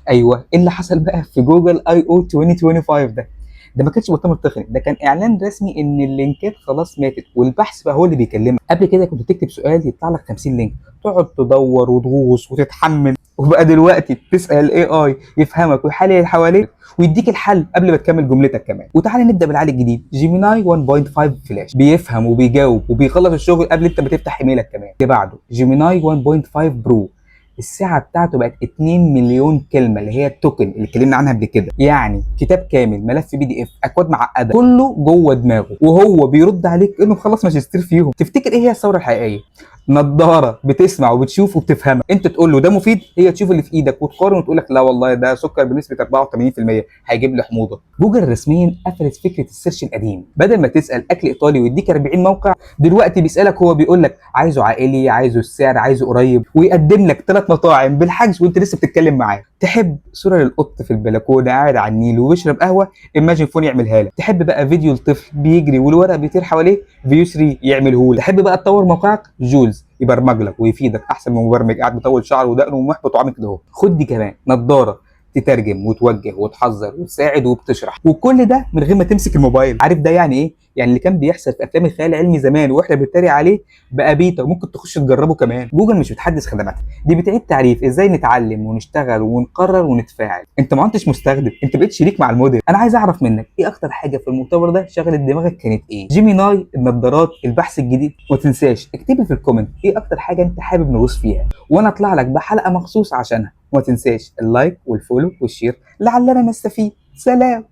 ايوه، ايه اللي حصل بقى في جوجل اي او 2025 ده ما كانش مؤتمر تقني، ده كان اعلان رسمي ان اللينكات خلاص ماتت والبحث بقى هو اللي بيكلمك. قبل كده كنت تكتب سؤال يطلع لك 50 لينك، تقعد تدور وتغوص وتتحمل، وبقى دلوقتي تسال الاي اي يفهمك ويحلل اللي حواليك ويديك الحل قبل ما تكمل جملتك كمان. وتعالى نبدا بالعالي الجديد، جيميناي 1.5 فلاش، بيفهم وبيجاوب وبيخلص الشغل قبل انت ما تفتح ايميلك كمان. اللي بعده جيميناي 1.5 برو، السعه بتاعته بقت 2 مليون كلمه، اللي هي التوكن اللي اتكلمنا عنها قبل كده، يعني كتاب كامل، ملف بي دي اف، اكواد معقده، كله جوه دماغه وهو بيرد عليك انه خلص ماجستير فيهم. تفتكر ايه هي الثوره الحقيقيه؟ نضاره بتسمع وبتشوف وبتفهمك، انت تقول له ده مفيد، هي تشوف اللي في ايدك وتقارن وتقول لك لا والله ده سكر بنسبه 84%، هيجيب لي حموضه. جوجل رسميا قفلت فكره السيرش القديم، بدل ما تسال اكل ايطالي ويديك 40 موقع، دلوقتي بيسالك، هو بيقول لك عايزه عائلي، عايزه السعر، عايزه قريب، ويقدم لك 3 مطاعم بالحجز وانت لسه بتتكلم معاه. تحب صوره للقط في البلكونه قاعد على النيل وبيشرب قهوه، ايماجين فون يعملها لك. تحب بقى فيديو لطفل بيجري والورق بيطير حواليه، فيو 3 يعمله لك. تحب بقى تطور موقعك، جولز يبرمج لك ويفيدك احسن من مبرمج قاعد مطول شعره ودقنه ومحبط وعامل كده اهو. خد دي كمان، نضاره تترجم وتوجه وتحذر وتساعد وبتشرح، وكل ده من غير ما تمسك الموبايل. عارف ده يعني ايه؟ يعني اللي كان بيحصل في افلام الخيال العلمي زمان واحنا بنتريق عليه بقى بيتا، وممكن تخش تجربه كمان. جوجل مش بتحدث خدماتها، دي بتعيد تعريف ازاي نتعلم ونشتغل ونقرر ونتفاعل. انت ما انتش مستخدم، انت بقيت شريك مع الموديل. انا عايز اعرف منك ايه اكتر حاجه في المؤتمر ده شغلت دماغك، كانت ايه؟ جيميناي، النضارات، البحث الجديد؟ وما تنساش اكتب لي في الكومنت ايه اكتر حاجه انت حابب نغوص فيها، وانا اطلع لك بحلقه مخصوص عشانها. وما تنساش اللايك والفولو والشير لعلنا نستفيد. سلام.